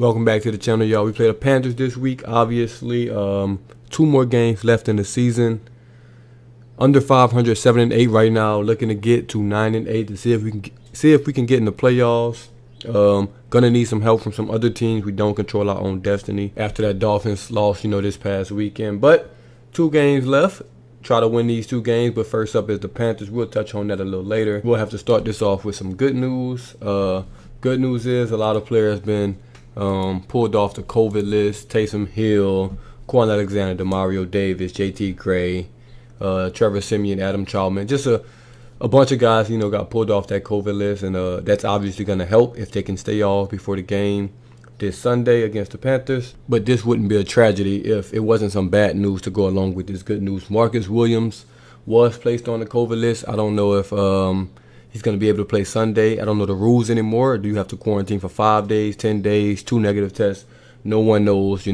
Welcome back to the channel, y'all. We played the Panthers this week, obviously. 2 more games left in the season. Under 500, 7-8 right now. Looking to get to 9-8 to see if we can get in the playoffs. Gonna need some help from some other teams. We don't control our own destiny after that Dolphins loss, this past weekend. But 2 games left. Try to win these 2 games. But first up is the Panthers. We'll touch on that a little later. We'll have to start this off with some good news. Good news is a lot of players been pulled off the COVID list. Taysom Hill, Quan Alexander, Demario Davis, JT Gray, Trevor Siemian, Adam Chalman. Just a bunch of guys, got pulled off that COVID list. And that's obviously going to help if they can stay off before the game this Sunday against the Panthers. But this wouldn't be a tragedy if it wasn't some bad news to go along with this good news. Marcus Williams was placed on the COVID list. I don't know if he's going to be able to play Sunday. I don't know the rules anymore. Do you have to quarantine for 5 days, 10 days, 2 negative tests? No one knows,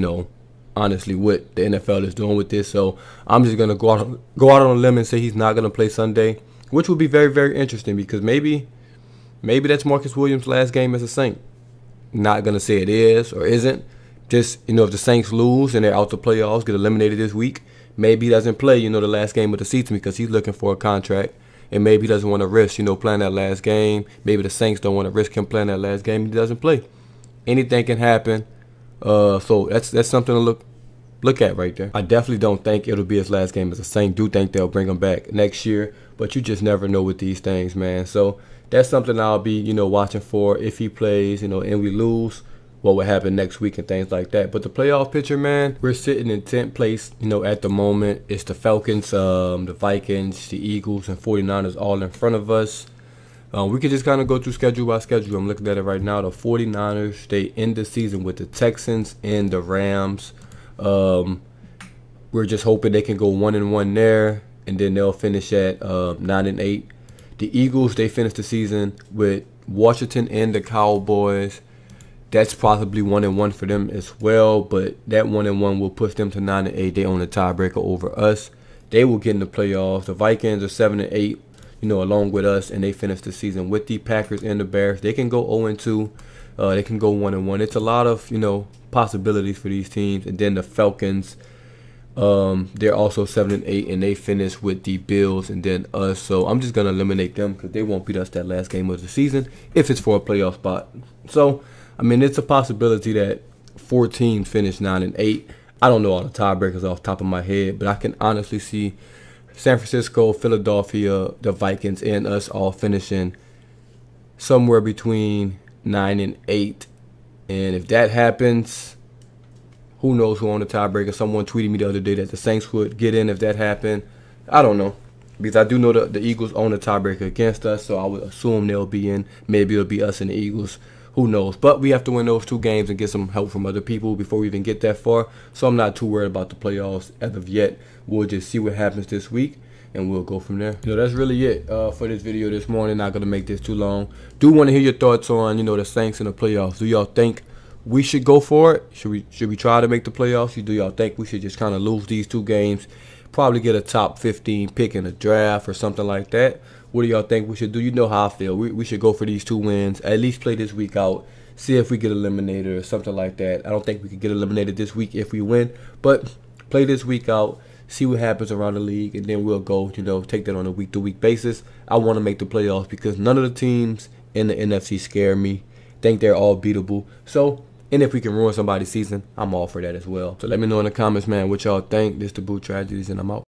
honestly, what the NFL is doing with this. So I'm just going to go out on a limb and say he's not going to play Sunday, which would be very, very interesting because maybe that's Marcus Williams' last game as a Saint. Not going to say it is or isn't. Just, if the Saints lose and they're out the playoffs, get eliminated this week, maybe he doesn't play, the last game of the season because he's looking for a contract. And maybe he doesn't want to risk, playing that last game. Maybe the Saints don't want to risk him playing that last game. He doesn't play. Anything can happen. So that's something to look at right there. I definitely don't think it'll be his last game as a Saint. Do think they'll bring him back next year. But you just never know with these things, man. So that's something I'll be, watching for if he plays, and we lose. What would happen next week and things like that. But the playoff picture, man, we're sitting in 10th place, at the moment. It's the Falcons, the Vikings, the Eagles, and 49ers all in front of us. We can just kind of go through schedule by schedule. I'm looking at it right now. The 49ers, they end the season with the Texans and the Rams. We're just hoping they can go 1-1 there, and then they'll finish at 9-8. The Eagles, they finish the season with Washington and the Cowboys. That's possibly 1-1 for them as well, but that 1-1 will push them to 9-8. They own the tiebreaker over us. They will get in the playoffs. The Vikings are 7-8, along with us, and they finish the season with the Packers and the Bears. They can go 0-2. They can go 1-1. It's a lot of possibilities for these teams. And then the Falcons, they're also 7-8, and they finish with the Bills and then us. So I'm just gonna eliminate them because they won't beat us that last game of the season if it's for a playoff spot. So it's a possibility that 4 teams finish 9-8. I don't know all the tiebreakers off the top of my head, but I can honestly see San Francisco, Philadelphia, the Vikings, and us all finishing somewhere between 9-8. And if that happens, who knows who on the tiebreaker? Someone tweeted me the other day that the Saints would get in if that happened. I don't know. Because I do know the Eagles own the tiebreaker against us, so I would assume they'll be in. Maybe it'll be us and the Eagles. Who knows? But we have to win those 2 games and get some help from other people before we even get that far. So I'm not too worried about the playoffs as of yet. We'll just see what happens this week, and we'll go from there. That's really it for this video this morning. Not going to make this too long. Do want to hear your thoughts on, the Saints in the playoffs. Do y'all think we should go for it? Should we try to make the playoffs? Do y'all think we should just kind of lose these 2 games? Probably get a top 15 pick in a draft or something like that. What do y'all think we should do? You know how I feel. We should go for these 2 wins. At least play this week out. See if we get eliminated or something like that. I don't think we could get eliminated this week if we win. But play this week out. See what happens around the league. And then we'll go, take that on a week-to-week basis. I want to make the playoffs because none of the teams in the NFC scare me. Think they're all beatable. So, and if we can ruin somebody's season, I'm all for that as well. So let me know in the comments, man, what y'all think. This is the Boot Tragedies, and I'm out.